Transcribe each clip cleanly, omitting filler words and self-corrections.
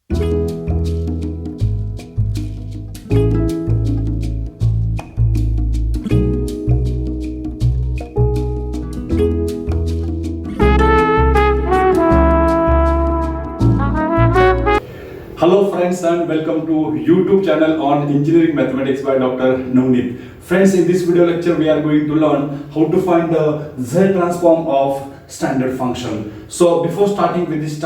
Hello friends and welcome to YouTube channel on Engineering Mathematics by Dr. Navneet. Friends, in this video lecture we are going to learn how to find the Z transform of standard function. So before starting with this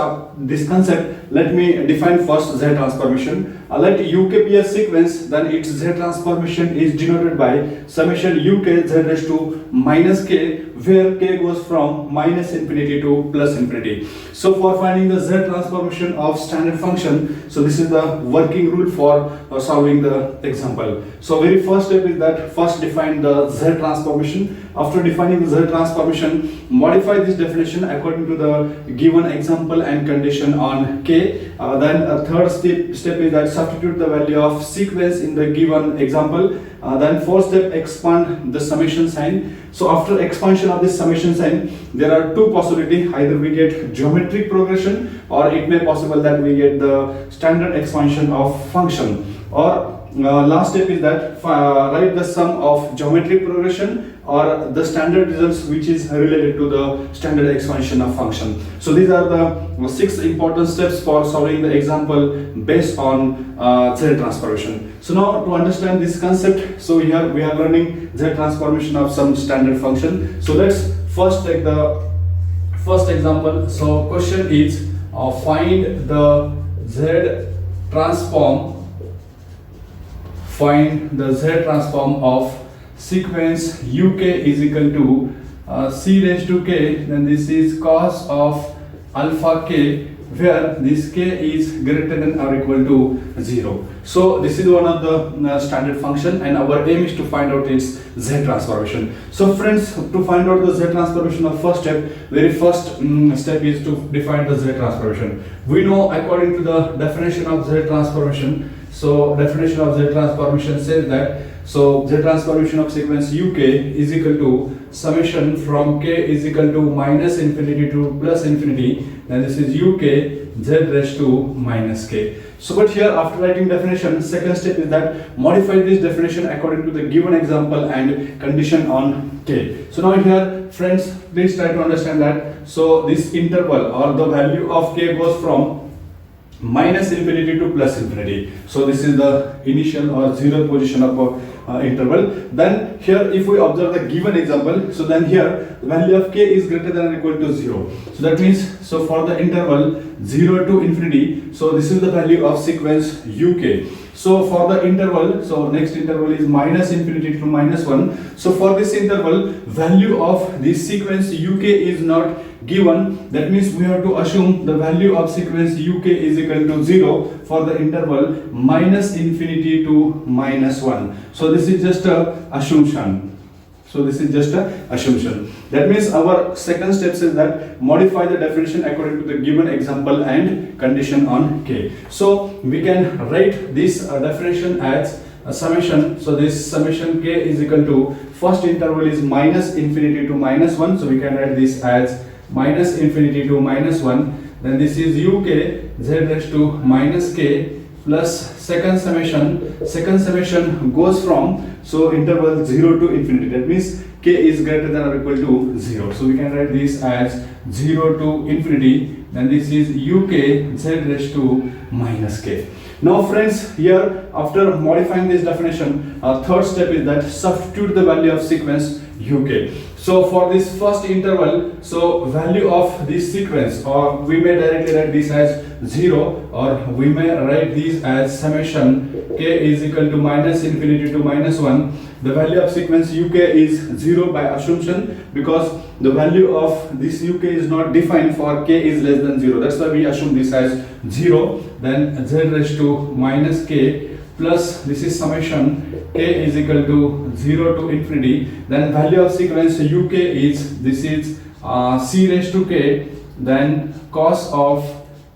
concept, let me define first Z transformation. Let UK be a sequence, then its Z transformation is denoted by summation UK Z raised to minus k, where k goes from minus infinity to plus infinity. So for finding the Z transformation of standard function, so this is the working rule for solving the example. So very first step is that first define the Z transformation. After defining the Z transformation, modify this definition according to the given example and condition on k. Then a third step is that substitute the value of sequence in the given example. Then fourth step, expand the summation sign. So after expansion of this summation sign, there are two possibilities: either we get geometric progression, or it may possible that we get the standard expansion of function. Or last step is that write the sum of geometric progression or the standard results which is related to the standard expansion of function. So these are the 6 important steps for solving the example based on Z transformation. So now to understand this concept, so here we are learning Z transformation of some standard function. So let's first take the first example. So question is find the Z transform of sequence UK is equal to c raised to k, then this is cos of alpha k, where this k is greater than or equal to 0. So this is one of the standard function, and our aim is to find out its Z transformation. So friends, to find out the Z transformation of first step, very first step is to define the Z transformation. We know according to the definition of Z transformation, so definition of Z transformation says that so Z transformation of sequence UK is equal to summation from k is equal to minus infinity to plus infinity, and this is UK Z raised to minus k. So but here after writing definition, second step is that modify this definition according to the given example and condition on k. So now here friends, please try to understand that so this interval or the value of k goes from minus infinity to plus infinity. So this is the initial or zero position of interval. Then here if we observe the given example, so then here the value of k is greater than or equal to 0. So that means so for the interval 0 to infinity, so this is the value of sequence UK. So for the interval, so next interval is minus infinity to minus 1. So for this interval, value of this sequence UK is not given. That means we have to assume the value of sequence UK is equal to 0 for the interval minus infinity to minus 1. So this is just a assumption. That means our second step is that modify the definition according to the given example and condition on k. So we can write this definition as a summation. So this summation k is equal to first interval is minus infinity to minus 1. So we can write this as minus infinity to minus 1. Then this is UK Z raised to minus k plus second summation goes from so interval 0 to infinity. That means k is greater than or equal to 0. So we can write this as 0 to infinity. Then this is UK Z raised to minus k. Now friends, here after modifying this definition, third step is that substitute the value of sequence UK. So for this first interval, so value of this sequence, or we may directly write this as 0, or we may write this as summation k is equal to minus infinity to minus 1. The value of sequence UK is 0 by assumption, because the value of this UK is not defined for k is less than 0. That's why we assume this as 0. Then Z raised to minus k plus this is summation k is equal to 0 to infinity. Then value of sequence UK is this is c raised to k, then cos of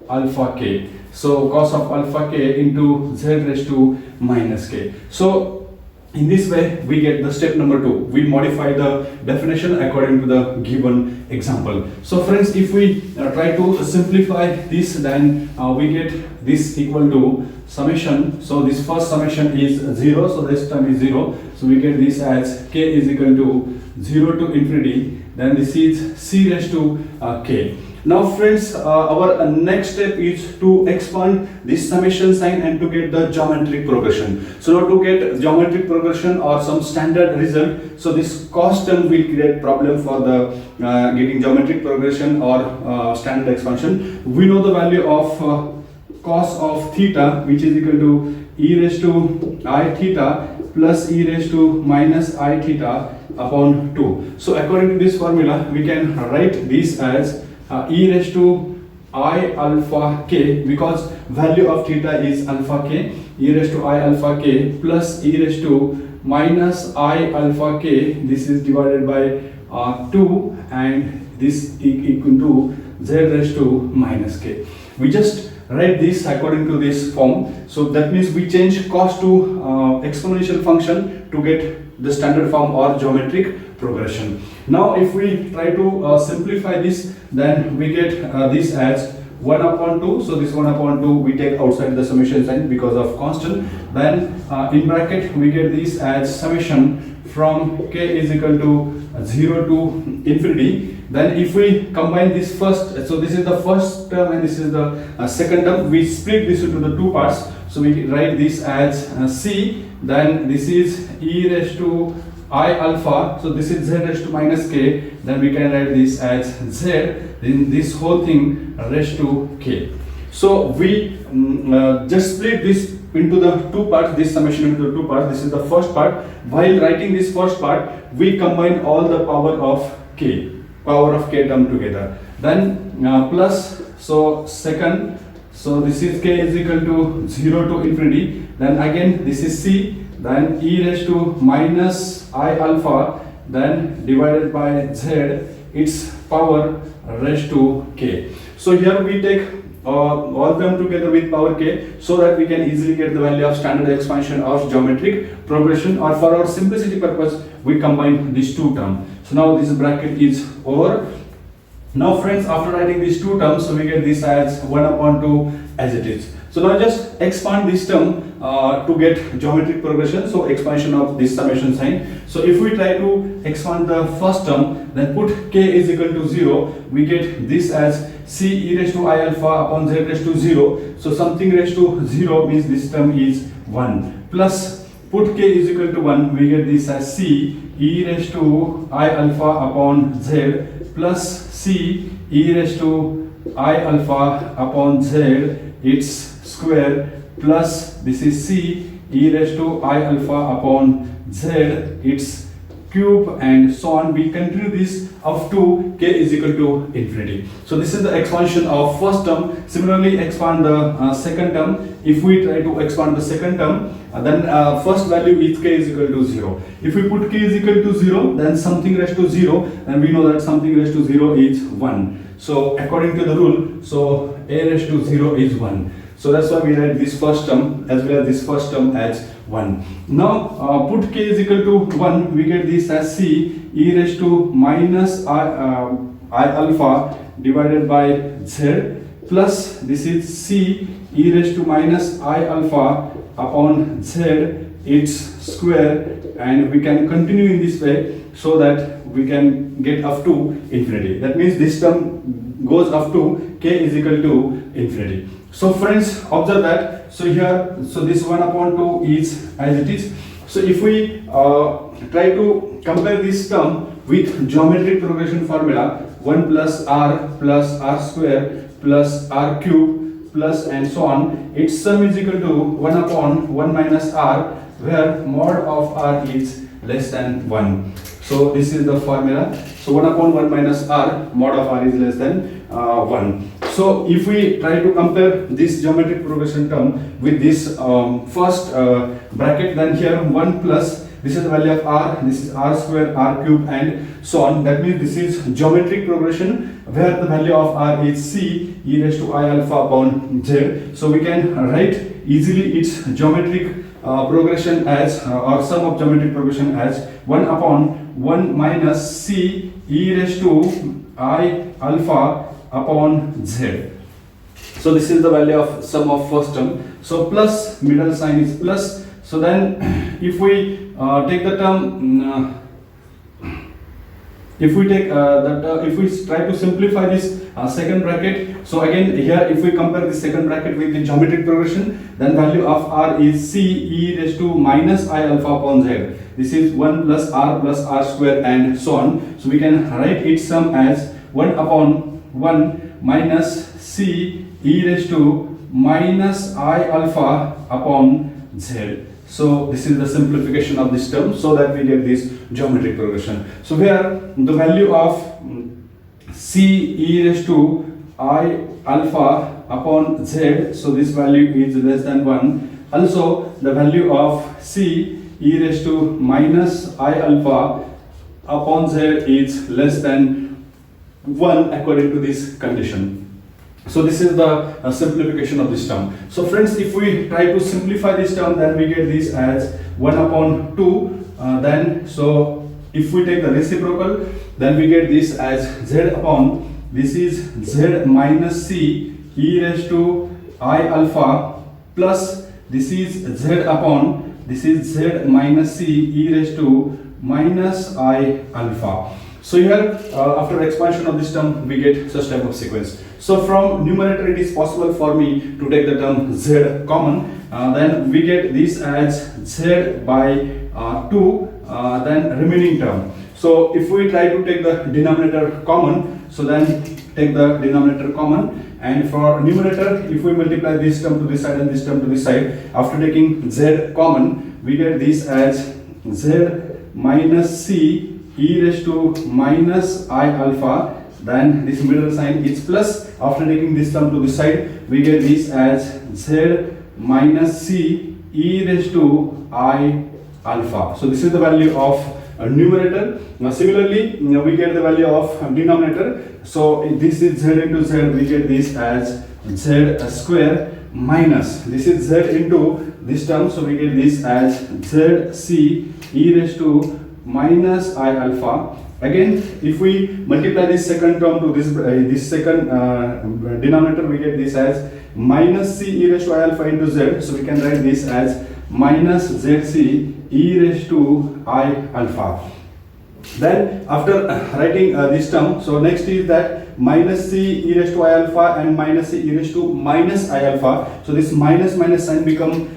alpha k. So cos of alpha k into Z raised to minus k. So In this way, we get the step number 2. We modify the definition according to the given example. So friends, if we try to simplify this, then we get this equal to summation. So this first summation is 0, so this term is 0. So we get this as k is equal to 0 to infinity. Then this is c raised to k. Now friends, our next step is to expand this summation sign and to get the geometric progression. So now to get geometric progression or some standard result, so this cos term will create problem for the getting geometric progression or standard expansion. We know the value of cos of theta, which is equal to e raised to I theta plus e raised to minus I theta upon 2. So according to this formula, we can write this as e raised to I alpha k, because value of theta is alpha k, e raised to I alpha k plus e raised to minus I alpha k, this is divided by 2, and this equal to z raised to minus k. We just write this according to this form. So that means we change cos to exponential function to get the standard form or geometric progression. Now if we try to simplify this, then we get this as 1 upon 2. So this 1 upon 2 we take outside the summation sign because of constant. Then in bracket we get this as summation from k is equal to 0 to infinity. Then if we combine this first, so this is the first term and this is the second term, we split this into the two parts. So we write this as c, then this is e raised to I alpha, so this is z raised to minus k, then we can write this as z, then this whole thing raised to k. So we just split this into the two parts, this summation into the two parts. This is the first part. While writing this first part, we combine all the power of k term together. Then plus, so second, so this is k is equal to 0 to infinity. Then again this is c, then e raised to minus I alpha, then divided by z, its power raised to k. So here we take all them together with power k, so that we can easily get the value of standard expansion or geometric progression, or for our simplicity purpose we combine these two terms. So now this bracket is over. Now friends, after writing these two terms, so we get this as 1 upon 2 as it is. So now just expand this term to get geometric progression, so expansion of this summation sign. So if we try to expand the first term, then put k is equal to 0, we get this as c e raised to I alpha upon z raised to 0. So something raised to 0 means this term is 1, plus put k is equal to 1, we get this as c e raised to I alpha upon z plus c e raised to I alpha upon z, its square, plus this is c e raised to I alpha upon z, its cube, and so on. We continue this up to k is equal to infinity. So this is the expansion of first term. Similarly, expand the second term. If we try to expand the second term, then first value is k is equal to 0. If we put k is equal to 0, then something raised to 0, and we know that something raised to 0 is 1. So according to the rule, so a raised to 0 is 1. So that's why we write this first term as well as this first term as 1. Now put k is equal to 1, we get this as c e raised to minus I alpha divided by z, plus this is c e raised to minus I alpha upon z, its square, and we can continue in this way so that we can get up to infinity. That means this term goes up to k is equal to infinity. So friends, observe that. So here, so this 1 upon 2 is as it is. So if we try to compare this term with geometric progression formula, 1 plus r square plus r cube plus and so on, its sum is equal to 1 upon 1 minus r, where mod of r is less than 1. So this is the formula. So 1 upon 1 minus r, mod of r is less than 1. So if we try to compare this geometric progression term with this first bracket, then here 1 plus, this is the value of r, this is r square, r cube, and so on. That means this is geometric progression where the value of r is c e raised to I alpha upon z. So we can write easily its geometric progression as or sum of geometric progression as 1 upon 1 minus c e raised to I alpha upon z. So this is the value of sum of first term. So plus, middle sign is plus. So then if we take the term if we take if we try to simplify this second bracket, so again here if we compare the second bracket with the geometric progression, then value of r is c e raised to minus I alpha upon z. This is 1 plus r square and so on. So we can write its sum as 1 upon 1 minus c e raised to minus I alpha upon z. So this is the simplification of this term, so that we get this geometric progression. So here the value of c e raised to I alpha upon z, so this value is less than 1. Also the value of c e raised to minus I alpha upon z is less than 1 according to this condition. So this is the simplification of this term. So friends, if we try to simplify this term, then we get this as 1 upon 2. Then so if we take the reciprocal, then we get this as z upon, this is z minus c e raised to I alpha plus this is z upon, this is z minus c e raised to minus I alpha. So here after expansion of this term, we get such type of sequence. So from numerator it is possible for me to take the term z common, then we get this as z by 2, then remaining term. So if we try to take the denominator common, so then take the denominator common, and for numerator if we multiply this term to this side and this term to this side, after taking z common, we get this as z minus c e raised to minus I alpha, then this middle sign is plus. After taking this term to this side, we get this as z minus c e raised to I alpha. So this is the value of numerator. Now similarly, we get the value of denominator. So this is z into z, we get this as z square minus this is z into this term, so we get this as z c e raised to minus I alpha. Again, if we multiply this second term to this second denominator, we get this as minus c e raised to I alpha into z. So we can write this as minus zc e raised to I alpha. Then after writing this term, so next is that minus c e raised to I alpha and minus c e raised to minus I alpha. So this minus sign become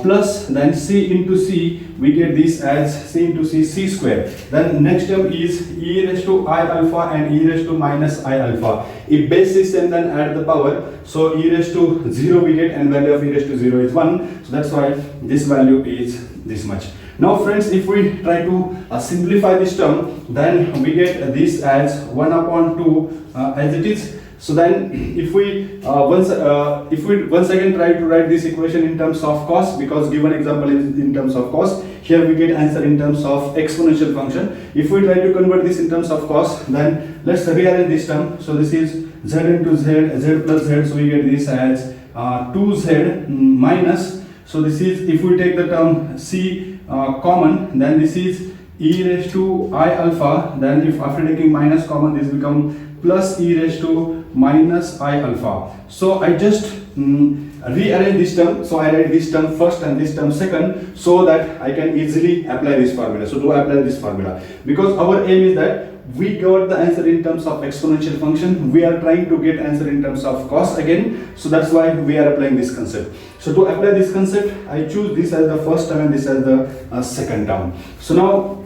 plus, then c into c, we get this as c into c square. Then next term is e raised to I alpha and e raised to minus I alpha. If base is same, then add the power. So e raised to 0 we get, and value of e raised to 0 is 1. So that's why this value is this much. Now friends, if we try to simplify this term, then we get this as 1 upon 2 as it is. So then if we once again try to write this equation in terms of cos, because given example is in terms of cos, here we get answer in terms of exponential function. If we try to convert this in terms of cos, then let's rearrange this term. So this is z into z, z plus z, so we get this as 2z minus, so this is, if we take the term c common, then this is e raised to I alpha, then if after taking minus common, this become plus e raised to minus I alpha. So I just rearrange this term. So I write this term first and this term second, so that I can easily apply this formula. So to apply this formula, because our aim is that we got the answer in terms of exponential function, we are trying to get answer in terms of cos again, so that's why we are applying this concept. So to apply this concept, I choose this as the first term and this as the second term. So now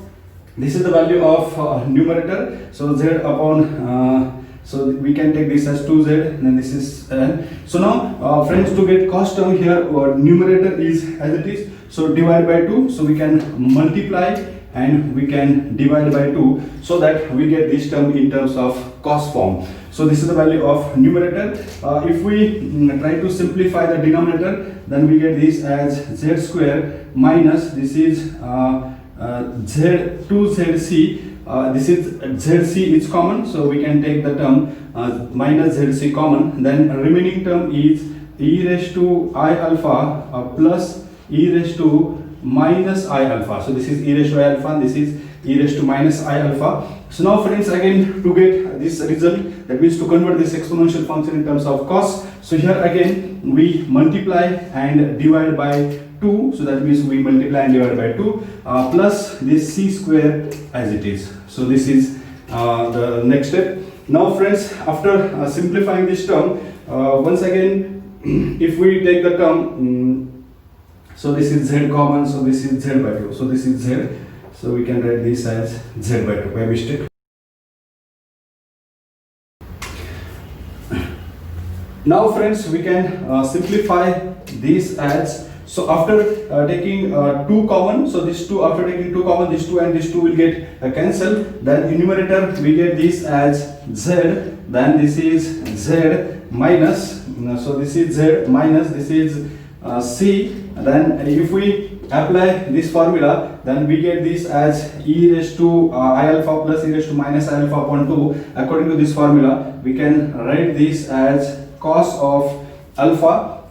this is the value of numerator, so z upon so we can take this as 2z, and then this is so now friends, to get cos term here, numerator is as it is, so divide by 2, so we can multiply and we can divide by 2, so that we get this term in terms of cos form. So this is the value of numerator. If we try to simplify the denominator, then we get this as z square minus this is z2zc. This is zc is common, so we can take the term minus zc common. Then remaining term is e raised to I alpha plus e raised to minus I alpha. So this is e raised to I alpha and this is e raised to minus I alpha. So now friends, again to get this result, that means to convert this exponential function in terms of cos, so here again we multiply and divide by 2, so that means we multiply and divide by 2 plus this c square as it is. So this is the next step. Now friends, after simplifying this term, once again if we take the term, so this is z common, so this is z by 2, so this is z, so we can write this as z by 2 by mistake. Now friends, we can simplify this as, so after taking 2 common, so this 2, after taking 2 common, this 2 and this 2 will get cancelled, then in numerator we get this as z, then this is z minus, so this is z minus, this is c, then if we apply this formula, then we get this as e raised to I alpha plus e raised to minus I alpha upon 2. According to this formula, we can write this as cos of alpha,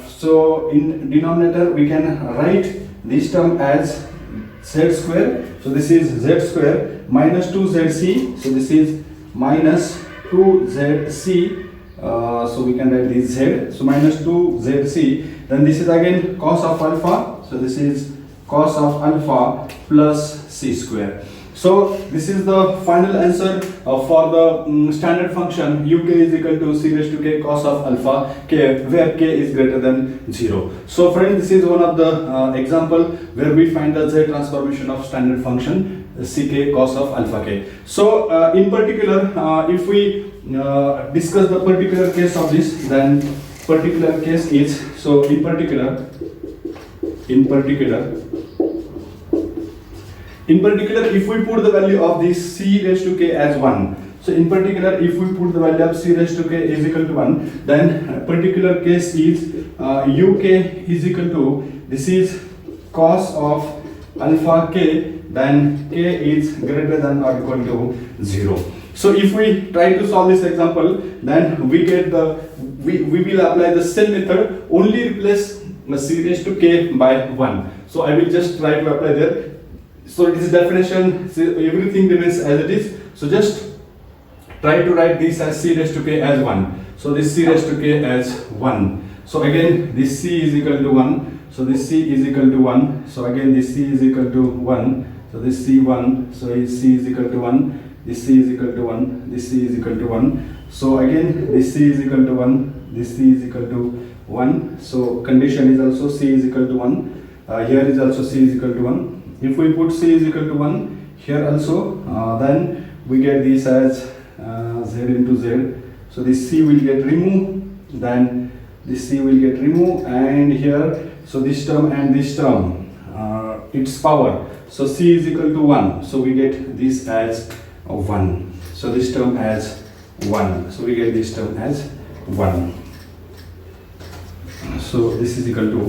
so in denominator we can write this term as z square, so this is z square minus 2zc, so this is minus 2zc, so we can write this z, so minus 2zc, then this is again cos of alpha, so this is cos of alpha plus c square. So this is the final answer for the standard function uk is equal to c raised to k cos of alpha k, where k is greater than 0. So friends, this is one of the example where we find the z transformation of standard function ck cos of alpha k. So in particular, if we discuss the particular case of this, then particular case is, so in particular if we put the value of this c raised to k as 1, so in particular if we put the value of c raised to k is equal to 1, then particular case is uk is equal to, this is cos of alpha k, then k is greater than or equal to 0. So if we try to solve this example, then we get we will apply the same method, only replace c raised to k by 1. So I will just try to apply there. So it is definition, everything remains as it is, so just try to write this as c raised to k as 1. So this c raised to k as 1. So again this c is equal to 1. So this c is equal to 1. So again this c is equal to 1. So this c1. So c is equal to 1. This c is equal to 1. This c is equal to 1. So again this c is equal to 1. This c is equal to 1. So condition is also c is equal to 1. Here is also c is equal to 1. If we put c is equal to 1 here also, then we get this as z into z. So this c will get removed, then this c will get removed, and here, so this term and this term, its power, so c is equal to 1, so we get this as 1. So this term as 1, so we get this term as 1. So this is equal to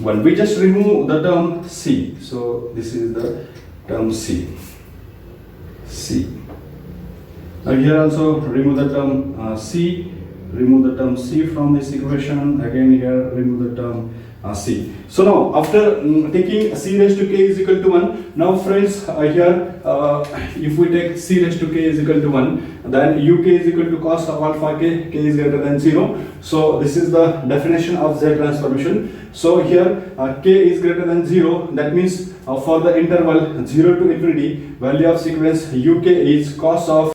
1. We just remove the term c. So this is the term c. Now here also remove the term c. Remove the term c from this equation. Again here remove the term c. So now after taking c raised to k is equal to 1, now friends here if we take c raised to k is equal to 1, then uk is equal to cos of alpha k, k is greater than 0. So this is the definition of z transformation. So here k is greater than 0, that means for the interval 0 to infinity, value of sequence uk is cos of